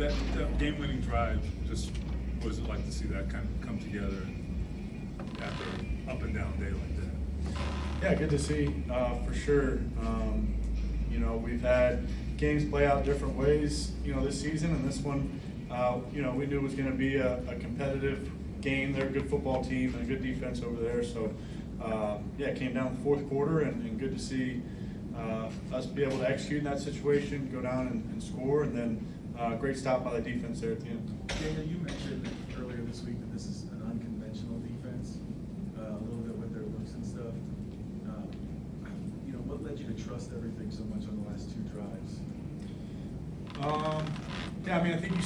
That game-winning drive, just what is it like to see that kind of come together after an up and down day like that? Yeah, good to see, for sure. We've had games play out different ways, this season, and this one, we knew it was going to be a competitive game. They're a good football team and a good defense over there. So, it came down the fourth quarter, and good to see us be able to execute in that situation, go down and score, and then great stop by the defense there at the end. Daniel, you mentioned earlier this week that this is an unconventional defense, a little bit with their looks and stuff. What led you to trust everything so much on the last two drives? I think you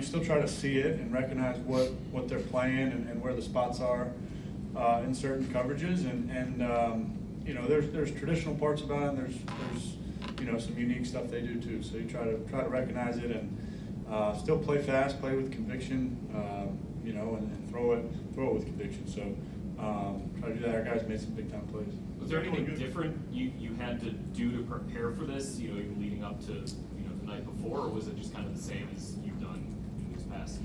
still try to see it and recognize what they're playing and where the spots are in certain coverages, and there's traditional parts about it, and there's some unique stuff they do too. So you try to recognize it and still play fast, play with conviction, and throw it with conviction. So try to do that. Our guys made some big time plays. Was there anything different you had to do to prepare for this? Even leading up to the night before, or was it just kind of the same as you've done in these past?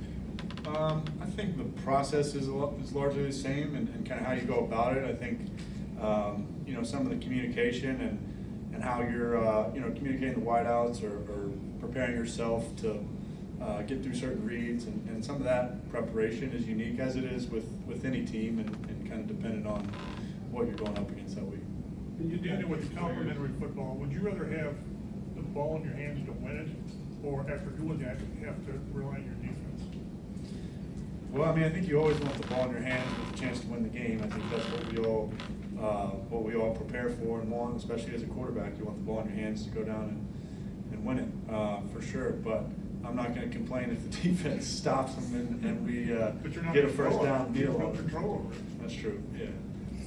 I think the process is largely the same, and kind of how you go about it. I think some of the communication and how you're communicating the wideouts or preparing yourself to get through certain reads, and some of that preparation is unique, as it is with any team, and kind of dependent on what you're going up against that week. You dealing with the complementary football, would you rather have the ball in your hands to win it, or after doing that, have to rely on your defense? Well, I think you always want the ball in your hands with a chance to win the game. I think that's what we all prepare for and want, especially as a quarterback. You want the ball in your hands to go down and win it, for sure. But I'm not going to complain if the defense stops them and we get a first down deal. You have no control over it. That's true, yeah.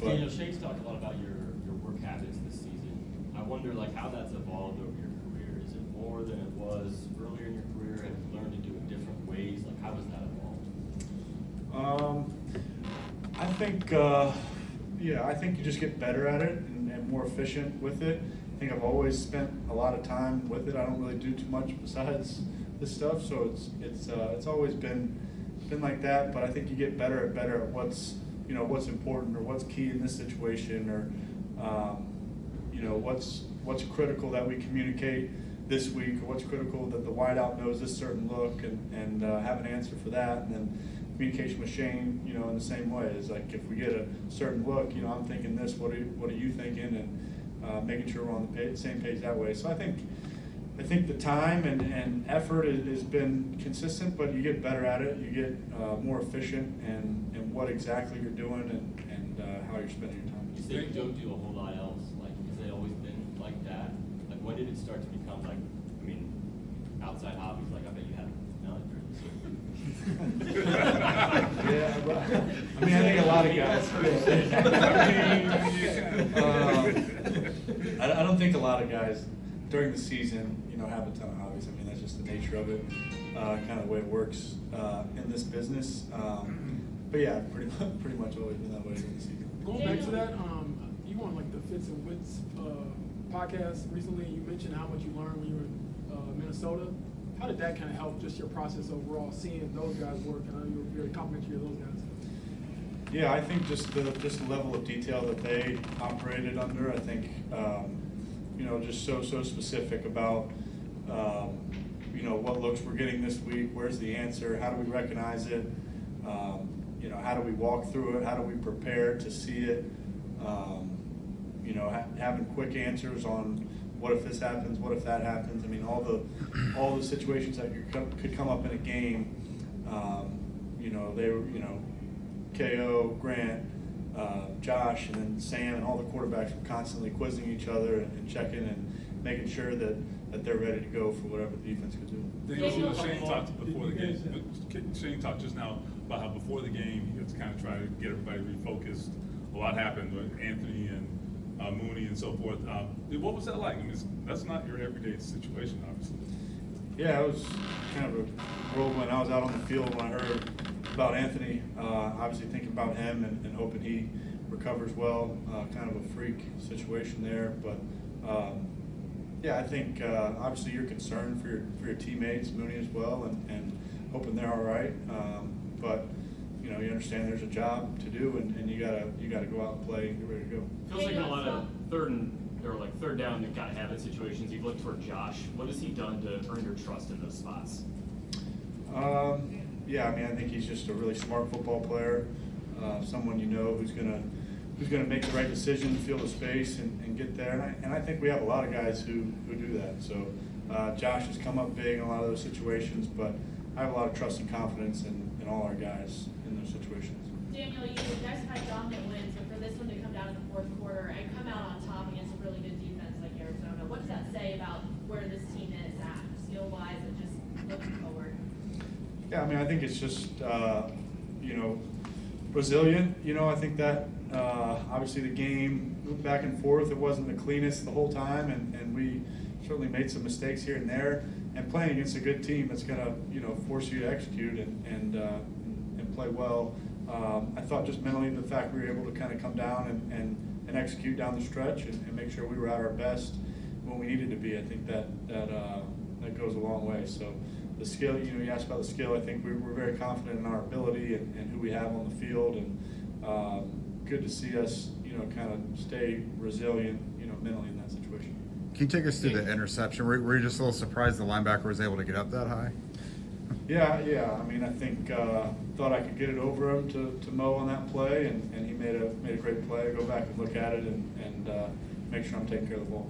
Daniel, Shane's talked a lot about your work habits this season. I wonder how that's evolved over your career. Is it more than it was earlier in your career? Have you learned to do it different ways? How has that evolved? I think you just get better at it and more efficient with it. I think I've always spent a lot of time with it. I don't really do too much besides this stuff, so it's always been like that. But I think you get better at what's important or what's key in this situation, or what's critical that we communicate this week, or what's critical that the wideout knows this certain look and have an answer for that. And then communication with Shane, in the same way, is like, if we get a certain look, I'm thinking this, what are you thinking, and making sure we're on the same page that way. So I think the time and effort has been consistent, but you get better at it. You get more efficient in what exactly you're doing and how you're spending your time. You say you don't do a whole lot else. Has it always been like that? When did it start to become outside hobbies? I bet you had none during the season. Yeah, but I think a lot of guys. I don't think a lot of guys during the season, have a ton of hobbies. That's just the nature of it, kind of the way it works in this business. But yeah, pretty much always been that way during the season. Going back to that, you on the Fits and Wits podcast recently. You mentioned how much you learned when you were in Minnesota. How did that kind of help just your process overall, seeing those guys work? And I know you were very complimentary of those guys. Yeah, I think just the level of detail that they operated under. I think just so specific about what looks we're getting this week. Where's the answer? How do we recognize it? How do we walk through it? How do we prepare to see it? Having quick answers on what if this happens, what if that happens. All the situations that could come up in a game. They were, KO, Grant, Josh, and then Sam, and all the quarterbacks were constantly quizzing each other and checking and making sure that they're ready to go for whatever the defense could do. Shane talked before the game. Shane talked just now about how before the game he had to kind of try to get everybody refocused. A lot happened with Anthony and Mooney and so forth. What was that like? That's not your everyday situation, obviously. Yeah, it was kind of a whirlwind. I was out on the field when I heard about Anthony, obviously thinking about him and hoping he recovers well. Kind of a freak situation there, but Yeah, I think obviously you're concerned for your teammates, Mooney as well, and hoping they're all right. But you understand there's a job to do, and you gotta go out and play and get ready to go. Feels like in a lot of third down and kind of habit situations, you've looked toward Josh. What has he done to earn your trust in those spots? Yeah, I mean, I think he's just a really smart football player, someone who's gonna make the right decision, feel the space, and get there. And I think we have a lot of guys who do that. So Josh has come up big in a lot of those situations, but I have a lot of trust and confidence in all our guys in those situations. Daniel, you guys have had dominant wins, but for this one to come down in the fourth quarter and come out on top against a really good defense like Arizona, what does that say about where this team is at, skill-wise, and just looking forward? Yeah, I mean, I think it's just, resilient. I think that obviously the game moved back and forth. It wasn't the cleanest the whole time, and we certainly made some mistakes here and there. And playing against a good team that's going to, force you to execute and play well. I thought just mentally the fact we were able to kind of come down and execute down the stretch and make sure we were at our best when we needed to be. I think that goes a long way. So the skill, you asked about the skill. I think we're very confident in our ability and who we have on the field, and good to see us, kind of stay resilient, mentally in that situation. Can you take us through the interception? Were you just a little surprised the linebacker was able to get up that high? Yeah. I mean, I think thought I could get it over him to Mo on that play, and he made a great play. Go back and look at it and make sure I'm taking care of the ball.